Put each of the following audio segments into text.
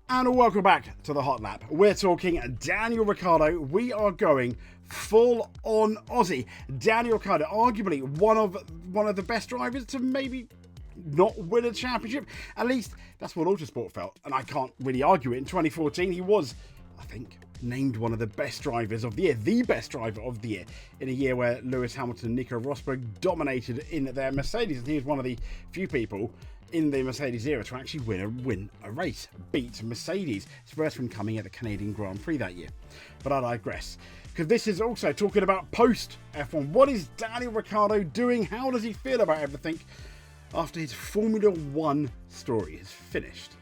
And welcome back to the Hot Lap. We're talking Daniel Ricciardo. We are going full on Aussie. Daniel Ricciardo, arguably one of the best drivers to maybe not win a championship. At least that's what Autosport felt, and I can't really argue it. In 2014, he was, I think, named one of the best drivers of the year, the best driver of the year, in a year where Lewis Hamilton and Nico Rosberg dominated in their Mercedes, and he was one of the few people in the Mercedes era to actually win a race, beat Mercedes. His first one coming at the Canadian Grand Prix that year. But I digress, because this is also talking about post F1. What is Daniel Ricciardo doing? How does he feel about everything after his Formula One story is finished?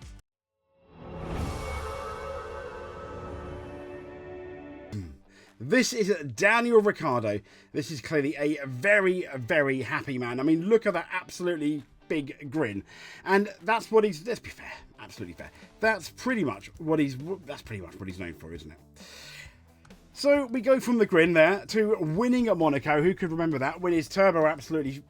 This is Daniel Ricciardo. This is clearly a very, very happy man. I mean, look at that absolutely big grin, and that's what he's, let's be fair, absolutely fair, that's pretty much what he's known for, isn't it? So we go from the grin there to winning at Monaco. Who could remember that, when his turbo absolutely,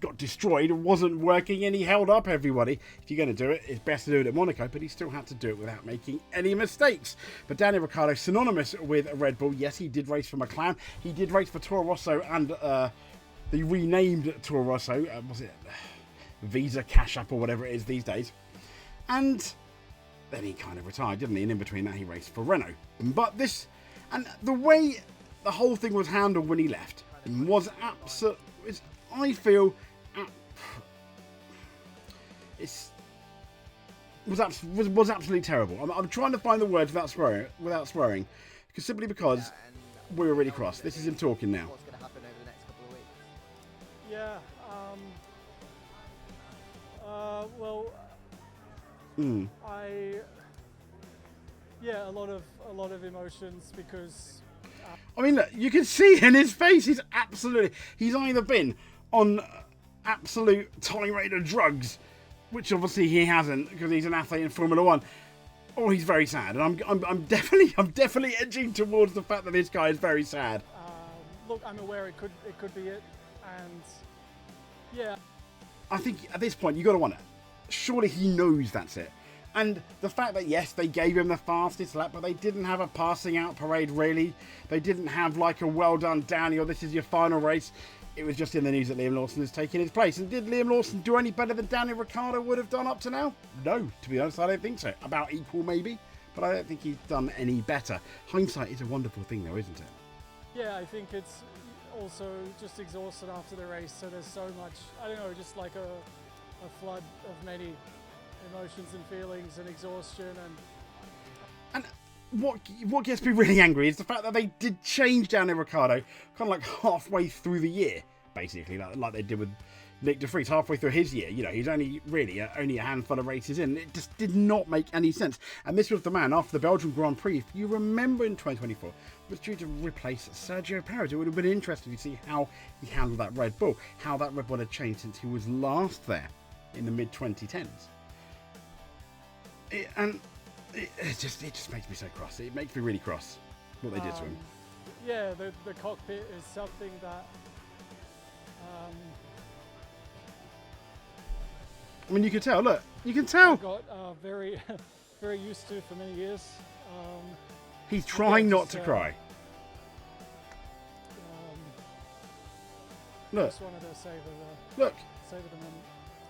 got destroyed, it wasn't working, and he held up everybody. If you're going to do it, it's best to do it at Monaco, but he still had to do it without making any mistakes. But Daniel Ricciardo, synonymous with Red Bull. Yes, he did race for McLaren, he did race for Toro Rosso and the renamed Toro Rosso, was it Visa Cash App or whatever it is these days. And then he kind of retired, didn't he? And in between that, he raced for Renault. But this, and the way the whole thing was handled when he left was absolutely, I feel, was absolutely terrible. I'm trying to find the words without swearing, simply because we were really cross. This is him talking now. Yeah. A lot of emotions, because I mean, look, you can see in his face, he's either been on absolute tirade of drugs, which obviously he hasn't because he's an athlete in Formula One, or he's very sad. And I'm definitely edging towards the fact that this guy is very sad. Look, I'm aware it could be it, and yeah. I think at this point you got to wonder, surely he knows that's it. And the fact that, yes, they gave him the fastest lap, but they didn't have a passing out parade, really. They didn't have like a well done, Daniel, this is your final race. It was just in the news that Liam Lawson has taken his place. And did Liam Lawson do any better than Daniel Ricciardo would have done up to now? No, to be honest, I don't think so. About equal, maybe, but I don't think he's done any better. Hindsight is a wonderful thing, though, isn't it? Yeah, I think it's also just exhausted after the race, so there's so much, I don't know, just like a flood of many emotions and feelings and exhaustion. And what gets me really angry is the fact that they did change Daniel Ricciardo kind of like halfway through the year, basically, like they did with Nick de Vries halfway through his year. He's only a handful of races in. It just did not make any sense. And this was the man after the Belgian Grand Prix, if you remember, in 2024, was due to replace Sergio Perez. It would have been interesting to see how he handled that Red Bull, how that Red Bull had changed since he was last there in the mid-2010s. It just makes me so cross. It makes me really cross what they did to him. Yeah, the cockpit is something that I mean, you can tell. Look, you can tell. I got very, very used to for many years. He's trying not to cry. Look. Just wanted to savor the moment.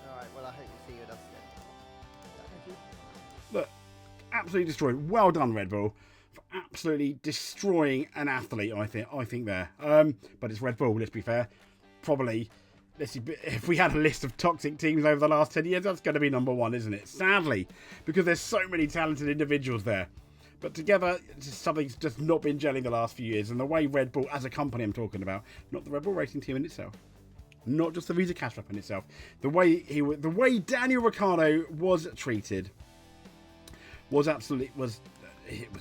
All right. Well, I hope you see your dust again. Thank you. Look, absolutely destroyed. Well done, Red Bull, for absolutely destroying an athlete. I think there. But it's Red Bull. Let's be fair. Probably. If we had a list of toxic teams over the last 10 years, that's going to be number one, isn't it? Sadly, because there's so many talented individuals there. But together, something's just not been gelling the last few years. And the way Red Bull, as a company I'm talking about, not the Red Bull racing team in itself, not just the Visa Cash App in itself, the way Daniel Ricciardo was treated was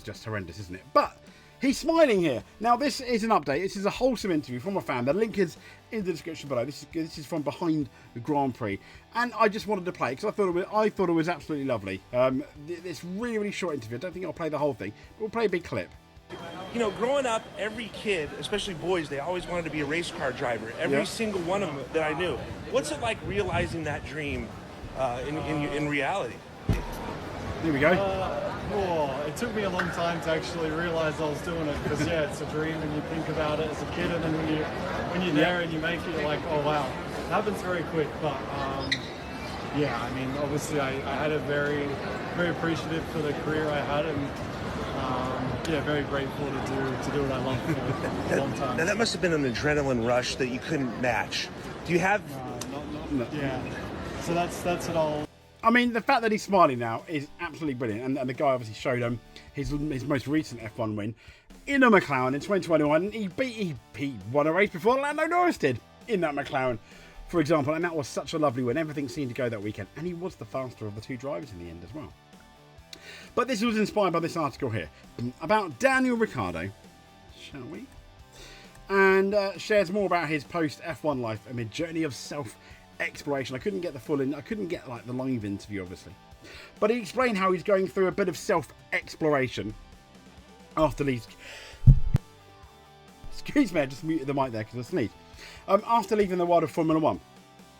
just horrendous, isn't it? But he's smiling here. Now, this is an update. This is a wholesome interview from a fan. The link is in the description below. This is from behind the Grand Prix, and I just wanted to play it because I thought it was absolutely lovely. It's really, really short interview. I don't think I'll play the whole thing, but we'll play a big clip. Growing up, every kid, especially boys, they always wanted to be a race car driver. Every single one of them that I knew. What's it like realizing that dream in reality? Here we go. It took me a long time to actually realise I was doing it because it's a dream and you think about it as a kid, and then when you're there and you make it, you're like, oh wow, it happens very quick. But I mean, obviously I had a very, very appreciative for the career I had, and very grateful to do what I love for a long time. Now that must have been an adrenaline rush that you couldn't match. Do you have? No. Yeah. So that's it all. I mean, the fact that he's smiling now is absolutely brilliant. And the guy obviously showed him his most recent F1 win in a McLaren in 2021. He won a race before Lando Norris did in that McLaren, for example. And that was such a lovely win. Everything seemed to go that weekend. And he was the faster of the two drivers in the end as well. But this was inspired by this article here about Daniel Ricciardo, shall we? And shares more about his post-F1 life amid journey of self-exploration. I couldn't get like the live interview, obviously. But he explained how he's going through a bit of self-exploration after these... Excuse me, I just muted the mic there because I sneezed. After leaving the world of Formula 1.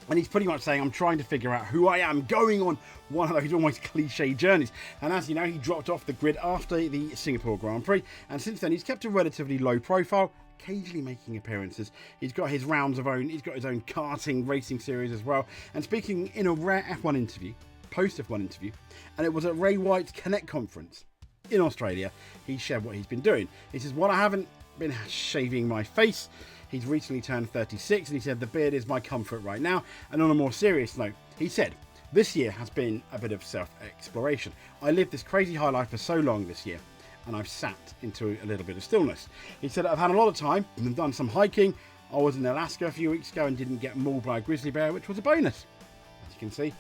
And he's pretty much saying, I'm trying to figure out who I am, going on one of those almost cliche journeys. And as you know, he dropped off the grid after the Singapore Grand Prix. And since then, he's kept a relatively low profile, occasionally making appearances. He's got his rounds of own. He's got his own karting racing series as well. And speaking in a rare F1 interview, post-F1 interview, and it was at Ray White's Connect conference in Australia, he shared what he's been doing. He says, well, I haven't been shaving my face. He's recently turned 36, and he said, the beard is my comfort right now. And on a more serious note, he said, this year has been a bit of self-exploration. I lived this crazy high life for so long this year, and I've sat into a little bit of stillness. He said, I've had a lot of time and done some hiking. I was in Alaska a few weeks ago and didn't get mauled by a grizzly bear, which was a bonus, as you can see.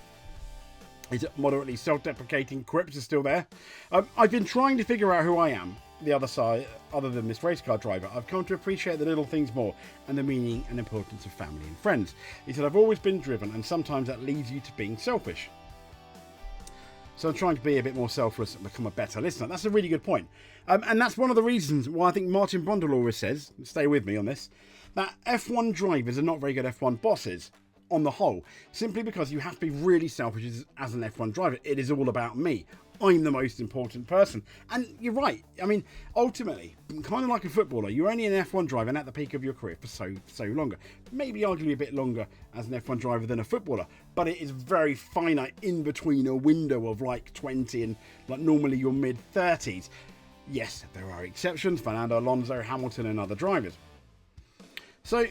His moderately self-deprecating quips are still there. I've been trying to figure out who I am, the other side, other than this race car driver. I've come to appreciate the little things more and the meaning and importance of family and friends. He said, I've always been driven, and sometimes that leads you to being selfish. So I'm trying to be a bit more selfless and become a better listener. That's a really good point. And that's one of the reasons why I think Martin Brundle always says, stay with me on this, that F1 drivers are not very good F1 bosses on the whole, simply because you have to be really selfish as an F1 driver. It is all about me. I'm the most important person. And you're right. I mean, ultimately, kind of like a footballer, you're only an F1 driver and at the peak of your career for so longer. Maybe arguably a bit longer as an F1 driver than a footballer, but it is very finite in between a window of like 20 and like normally your mid-30s. Yes, there are exceptions, Fernando Alonso, Hamilton and other drivers. So,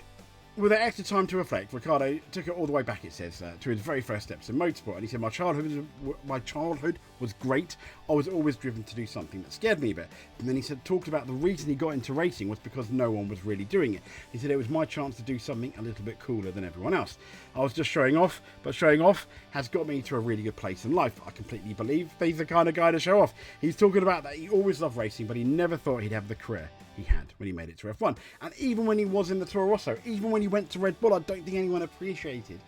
with that extra time to reflect, Ricciardo took it all the way back, it says, to his very first steps in motorsport. And he said, my childhood was great. I was always driven to do something that scared me a bit. And then he said, talked about the reason he got into racing was because no one was really doing it. He said, it was my chance to do something a little bit cooler than everyone else. I was just showing off, but showing off has got me to a really good place in life. I completely believe he's the kind of guy to show off. He's talking about that he always loved racing, but he never thought he'd have the career he had when he made it to F1. And even when he was in the Toro Rosso, even when he went to Red Bull, I don't think anyone appreciated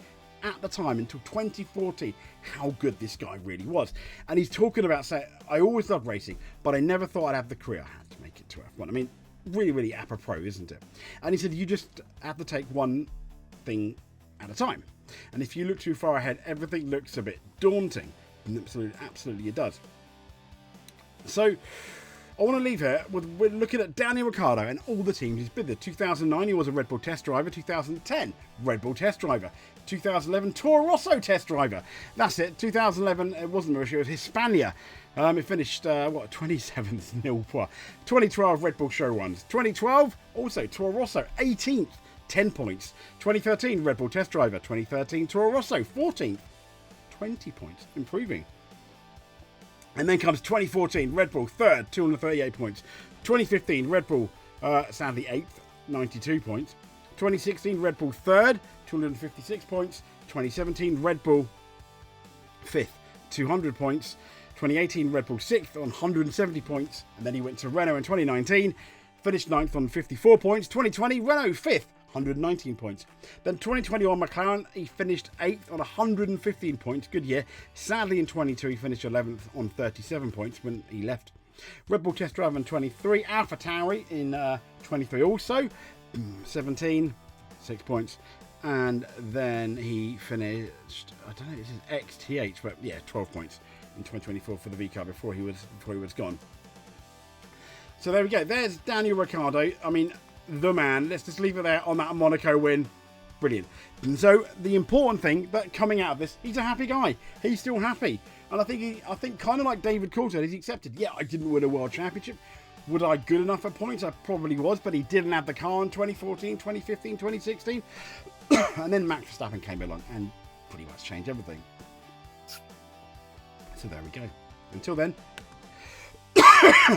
at the time until 2014 how good this guy really was. And he's talking about saying, I always loved racing, but I never thought I'd have the career I had to make it to F1. I mean, really apropos, isn't it? And he said, you just have to take one thing at a time. And if you look too far ahead, everything looks a bit daunting. And absolutely it does. So, I want to leave here with we're looking at Daniel Ricciardo and all the teams he's been there. 2009, he was a Red Bull test driver. 2010, Red Bull test driver. 2011, Toro Rosso test driver. That's it. 2011, it wasn't Mauricio, it was Hispania. It finished, 27th, nil points. 2012, Red Bull Show Ones. 2012, also Toro Rosso, 18th, 10 points. 2013, Red Bull test driver. 2013, Toro Rosso, 14th, 20 points, improving. And then comes 2014, Red Bull, 3rd, 238 points. 2015, Red Bull, sadly 8th, 92 points. 2016, Red Bull, 3rd, 256 points. 2017, Red Bull, 5th, 200 points. 2018, Red Bull, 6th on 170 points. And then he went to Renault in 2019, finished 9th on 54 points. 2020, Renault, 5th. 119 points. Then 2021 McLaren, he finished 8th on 115 points. Good year. Sadly in 22 he finished 11th on 37 points when he left. Red Bull test driver in 23. AlphaTauri in 23 also. 17, 6 points. And then he finished, I don't know, this is XTH, but yeah, 12 points. in 2024 for the V car before he was gone. So there we go. There's Daniel Ricciardo. I mean, the man. Let's just leave it there on that Monaco win. Brilliant. And so the important thing that coming out of this, he's a happy guy. He's still happy. And I think kind of like David Coulthard, he's accepted. Yeah, I didn't win a world championship. Was I good enough at points? I probably was, but he didn't have the car in 2014, 2015, 2016. And then Max Verstappen came along and pretty much changed everything. So there we go. Until then,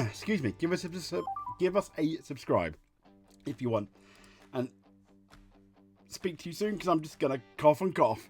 excuse me, give us a subscribe if you want. And speak to you soon, because I'm just going to cough and cough.